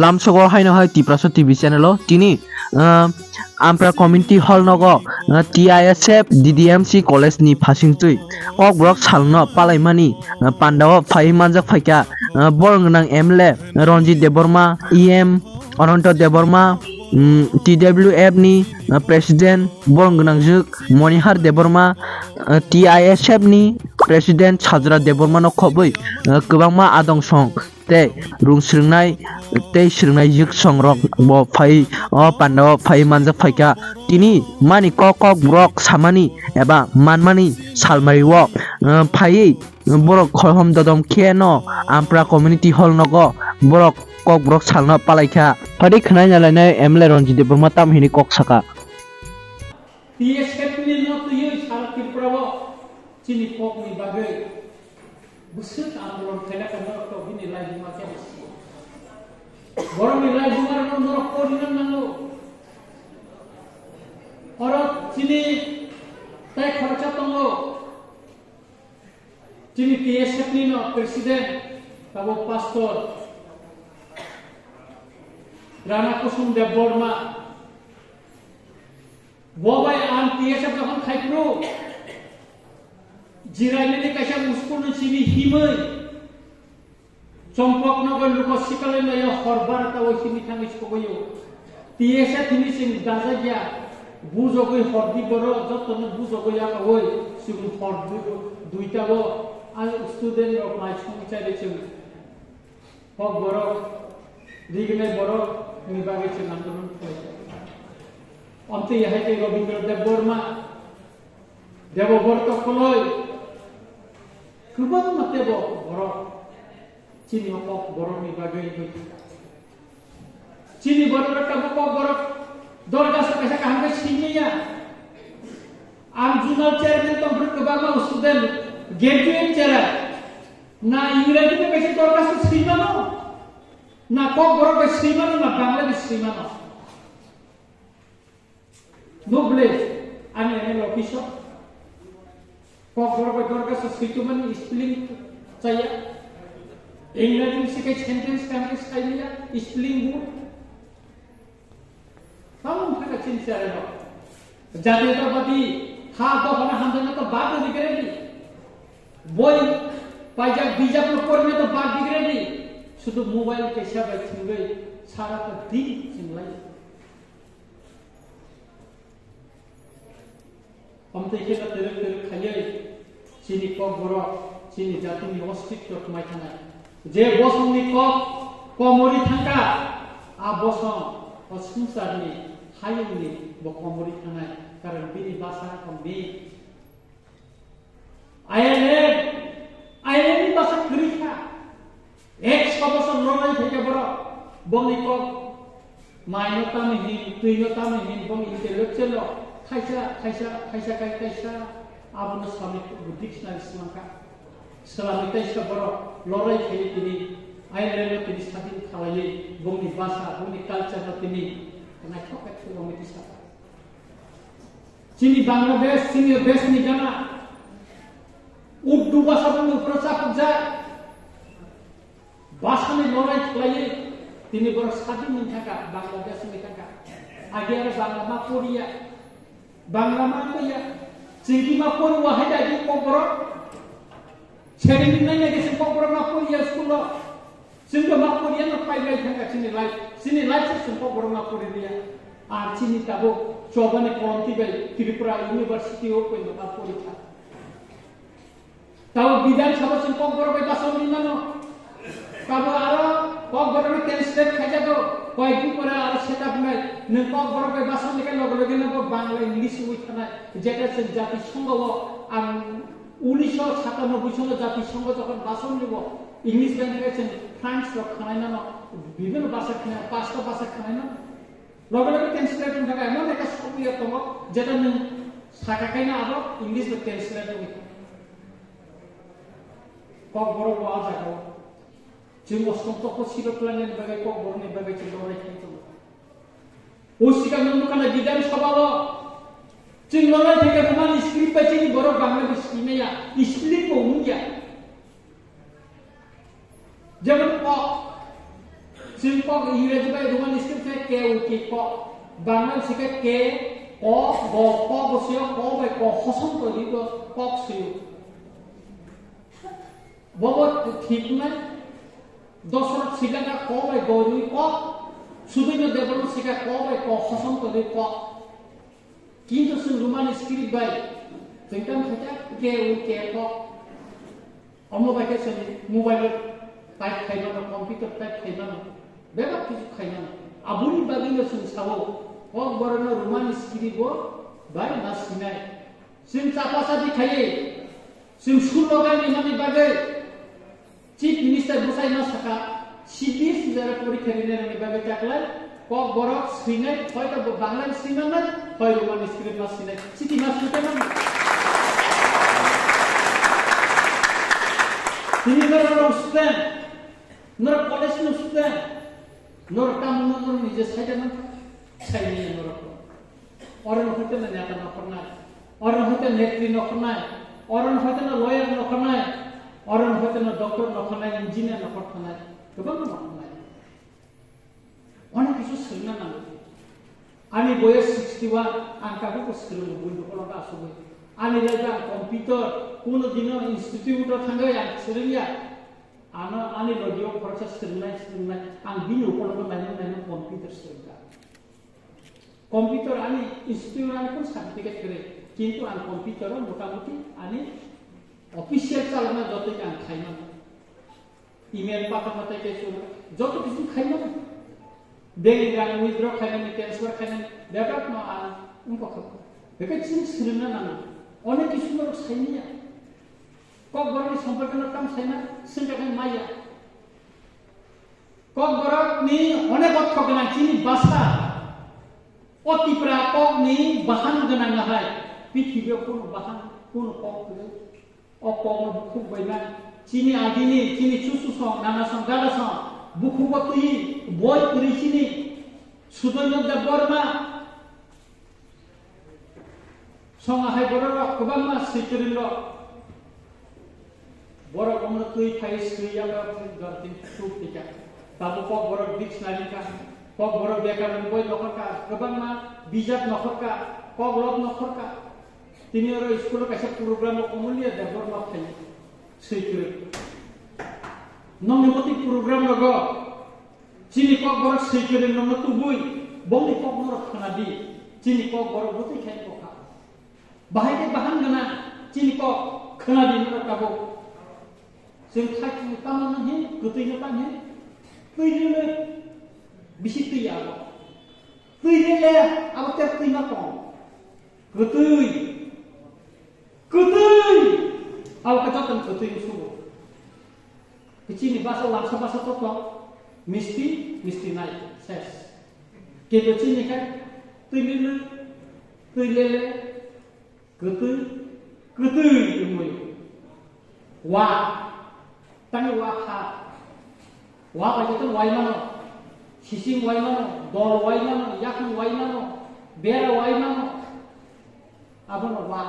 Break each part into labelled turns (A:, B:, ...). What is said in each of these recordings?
A: lamsogo haino hai tipraso tv channel tini ampra community hall nogo TISF DDMC college ni phasingtui ok brok salno palaimani pandao phai manjak phaika borngnang MLA Ronjit Deborma EM Ananta Deborma TWF ni president borngnang juk Monihar Deborma TISF ni president Chhajra Deborma no khobui kwbangma adong song tei rungsringnai tei sringnai juk songrok bo phai pandao phai manjak phaika tini mani kok brok samani eba manmani salmariwo phai borok khorhom dodom kheno ampra community hall nogo borok kok brok salna palaikha phadi khnai nalainai MLA Ronjit Deborma tam hini kok saka
B: TSF ni no tuyo sar tirprabo chini kok ni bagai busuk andolon khela kana to bini lai ma ke borong ni lai bungar no no ko dinan nalo oro chini tai kharcha tongo chini TSF ni no president tabo pastor Rana Kusum Deborma Bobai an TSF যখন খাইপ্রো জিরাইলে কাইসা মুস্কুল চিনি হিমই চম্পকনগর লোক সিকালে নয় হরবার তা ওই চিনি থাঙ্গি সবইও TSF তিনি সিং দাজা গিয়া বুজগই হরদি বড় যতন বুজগইয়া ওই সিগুন হরদি দুইটাবো আর স্টুডেন্ট অফ মাই সংচারে চিং হক বড় দিগনে বড় নিবাগে চিং আন্দোলন করেছে অন্তে ইহাইতে রবীন্দ্র দেববর্মা দেবব্রত কলয় গোबां মাতেব বড় চিনি হক বড় নিবাগে চিনি বড় কাবক বড় দরগা সকাশে কাহামকে সিনিয়া আম জুনাল চেয়ারম্যান তম্প্র গোबां স্টুডেন্ট গ্রাজুয়েট চেয়ার না ইংরেজিতে বেশি দরগা শ্রীমানো না কক বড় শ্রীমানো না বাংলা শ্রীমানো Noble, ani ani officer. Kok berapa dorga sesuatu mana spelling saya. English sikai sentence kami sekali ya spelling bu. Kamu mereka cincin ada. Jadi itu bagi ha to mana handalnya to baat dikere ni. Boy pajak bija performnya to baat dikere ni. Sudah mobile kesha baik singgai sara to di singlai. Amte kita teruk khayai sini kok boro sini jati ni अस्तित्व kemai thana je bosong ni kok komori thangka a bosong osungsar ni hayung ni bo komori thana karon bini basa kombi ayale ni basa krikha ek sabosong ronai theke boro boni kok mainota ni hin tuinota ni hin bong intellectual Kaisa abun Islamic dictionary selangka Islamic kaisa boro lorai khai tini ayre tini study khalai bongni bahasa bongni culture tini kana khokat bongni tisa Chini Bangladesh chini desh ni jana Urdu bahasa bongni prachap ja bahasa ni lorai khalai tini boro study minthaka Bangladesh ni thaka age ara bangla ma Korea Bangla mana ya? Sehingga mapun wahai dari kompor, sehingga nanya ke kompor mapun ya sekolah, sehingga mapun ya nak pai lagi tengah sini live sih kompor mapun dia. Sini tahu coba ni konti bel Tripura University open mapun itu. Tahu bidan sama sih kompor bebasan di mana? Kamu ada kompor ni translate saja tu. কয়েকদিন পরে আর সেটা আপনার নেপাল বড় ভাষা লিখে লগে লগে নেব বাংলা ইংলিশ ওইখানে যেটা জাতিসংঘ 1997 সালে জাতিসংঘ যখন ভাষণ নিব ইংলিশ ল্যাঙ্গুয়েজ ফ্রান্স খানায় না বিভিন্ন ভাষা খানায় 5টা ভাষা খানায় না লগে লগে ট্রান্সলেশন থাকা এমন একটা সক্রিয় তম যেটা শাখাকাই না আরো ইংলিশ ট্রান্সলেশন হইতো কক বড় ওয়া জায়গা Jeng wastonto ko silo planen bagai kok borne bagai cendora itu. Usika menentukan lagi dari sabalo. Cendora jika teman istri pecini borok bangla bisine ya istri ko munja. Jangan kok जों कक इंराजि bye Roman script से के उकी कक बांग्ला से के क ग क बसियो क बाय क हसम तो दी तो कक सियो बहुत ठीक में दशरथ सिका का क बाय ग रुई कक सुदिन देवरम सिका क बाय क हसम तो दी कक किंतु जों रोमान स्क्रिप्ट बाय जों काम खाजा के उके कक अमो बाय के जों मोबाइल टाइप खाइनानो कम्पिउटार टाइप खाइनानो बेबाद किछु खाइनानो आबुनि बागैनो जों सावो कक बरनो रोमान स्क्रिप्टबो बाय नासिनाय जों चापासादि खायो जों सुलगानि माने बागै चिफ मिनिस्टार बुसाय ना साका सीबीएस जरा परीक्षा दिनायनि बागै ताकलाय कक बरक सिनाय हयतो बांला सिनाय हय रोमान स्क्रिप्ट नासिनाय सिटी नासिनाय Ini nor student, nor college no student, nor kamu nor nije saja nor saya ni nor aku. Orang hotel na nyata nor pernah, orang hotel netri nor pernah, orang hotel na lawyer nor pernah, orang hotel na doktor nor pernah, engineer nor pernah, kebang nor pernah. Orang kisu sering na. Ani boya 61, angka aku sering bunyi kalau tak asuh. Ani jaga komputer, kuno dino institut thangga yang seringnya, ani radio proses seringnya, ang binu kalau main komputer seringnya. Komputer ani institut ani pun sertifikat kere, kintu ang komputer muka-muki ani official calonnya jodoh yang kainan, email pakai mata kesu, jodoh kisu kainan, bank yang withdraw kainan, transfer kainan, dapat no angkok, dekat sini seringnya nana. অনেক কিছু লোক সাইনিয়া কক বরক সম্পর্কের কাম সাইনা সেটাকে মাইয়া কক বরক নি অনেক অর্থ গনা চিনি ভাষা অতিপ্রা কক নি বাহান গনা নাহাই পৃথিবী কোন বাহান কোন কক অকম বুকুক বাইনা চিনি আদিনি চিনি চুসু সং নানা সং গাদা সং বুকুক তুই বই করি চিনি সুদৈন্য দেব Varma Songai borok kebang mas sekirin lo borok omno tui thai sri yang gartin tuh tiga tabu kok borok dictionary ka kok borok bekaran boy nokor ka kebang ma bijak nokor ka kok lob nokor ka tini oro school ka program komunia da borok thai sekirin nong moti program logo chini kok borok sekirin nong tu bui bong kok borok khanadi chini kok borok buti khai kok bahaya bahan gana cini kok kena di mana kabo sing thai utama nang he kutu nya tan he tui le bisi tui ya ko tui le abo te tui na ko kutui abo ka tan kutui subo kecini bahasa bahasa to misti nai ses ke to cini kan tui le Kutu umui wa tangi wa kha wa ba itu wai mano sising wai mano dol wai mano yakun wai mano bera wai mano abono wa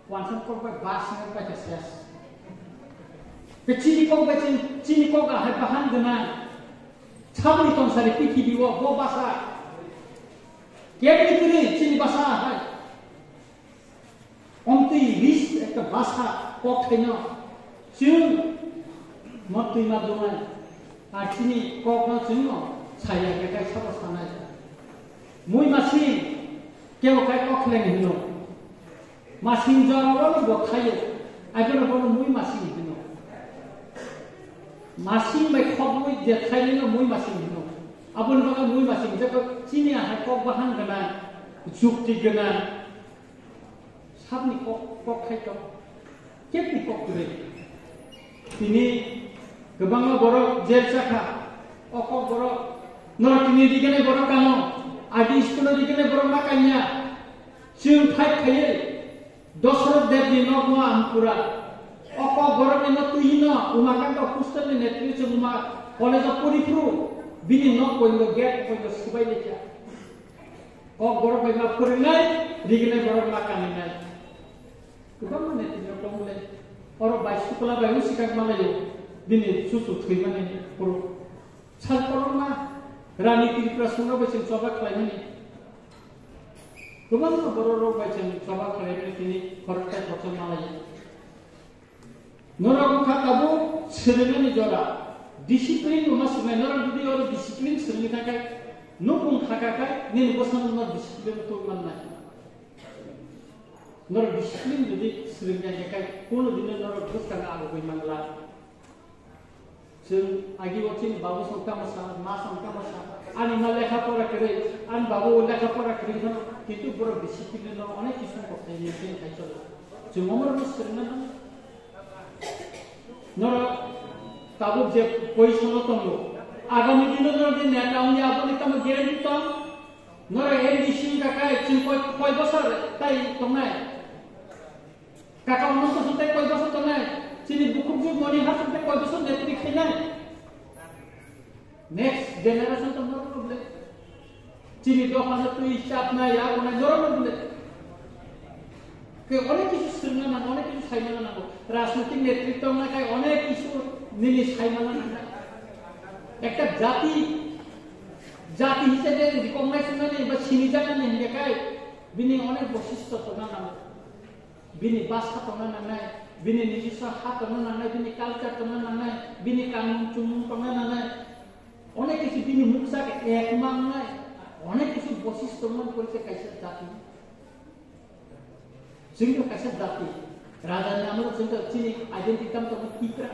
B: wansan ko ba basang ka ses kecili ko ba cini ko ga hai bahan gana chabri ton sari piki biwa bo basa kebri kiri cini basa hai Onti list একটা ভাষা কখেন চিন মতুই মাদুমায় আর চিনি কখনো চিন ছায়া কেকাই সাবস্থানায় মুই মাসি কেউ কাই কখলেন হিন মাসিন জরালো বখায়ে আইবন বন মুই মাসিন হিন মাসিন বাই খবই যে খাইলেন মুই মাসিন হিন আবন বাগা মুই মাসিন যে চিনি আহাই কক বাহান গনা যুক্তি গনা Sabni kok kaito, kepni kok kure. Ini kebangga borok jersaka, okok borok. Nor kini dikene borok kano, adi sekolah dikene borok makanya. Cium thai kaye, dosrot debi nogma ampura. Okok borok ino tuina, umakan to kustan ni netri cuma college of Puripuru, bini nok koindo get koindo subai lecha. Kok borok bayi mapurinai, dikene borok makanai. Kebang mana tidak boleh orang baik sekolah baik sikap mana yo, bini susu terima ni puru सालकलमा रानी त्रिपुरा संग बैसों सभा खालामनानै गोबां बर' राव बैसों सभा खालामनानै दिनै भारताय फसन मालायो नरक खाताबो सोलोंनानै जरा डिसिप्लिन मा सोलोंनाय नरक जुदि और डिसिप्लिन सोलोंनो थाखाय नुपुं थाखाय नेन बसन नर डिसिप्लिन तो माननाय नर डिसिप्लिन जुदि सोलोंनाय थाखाय कोनो दिन नरक गोसखाना आगै मानला जों आगिवथिं बाबु संका मसा मा संका मसा आनि मा लेखा फराखै आन बाबु लेखा फराखै किन्तु बर' डिसिप्लिन अनेक किसु कथाय मेनटेन खायसो जों अमर सोलोंना नर ताबुक जे पयसनो तंगो आगामी दिनो नर जे नेता उनि आबनि तम गेरेन्टी तम नर एनडीसी काकाय चिन कय बছর তাই तंनाय काका उन्नत सुनते कय बছর तंनाय चिनि बुकुक जुग मनि हासुते कय बছর नेत्री खायनाय नेक्स्ट जेनारेशन तम नर प्रॉब्लेम चिनि दखान तो हिसाब ना या कोना नर प्रॉब्लेम অনেক কিছু শুননা না অনেক কিছু সাইমানা না রাজনৈতিক নেতৃত্ব না কাই অনেক কিছু নিলি সাইমানা না একটা জাতি জাতি হিসেবে রিকগনাইজ না নেই বা চিনি জানা নেই দেখায় বিনি অনেক বৈশিষ্ট্য তো না না বিনি ভাষা তো না নাই বিনি নিজস্ব হাত তো না নাই বিনি কালচার তো না নাই বিনি কানুন চুমুন তো না নাই অনেক কিছু বিনি মুখসাকে এক মান নাই অনেক কিছু বৈশিষ্ট্য মান করেছে কাইসে জাতি जोंनि खायसे जाति राजानि नामाव जों चिनि आइडेन्टिटि तो किप्रा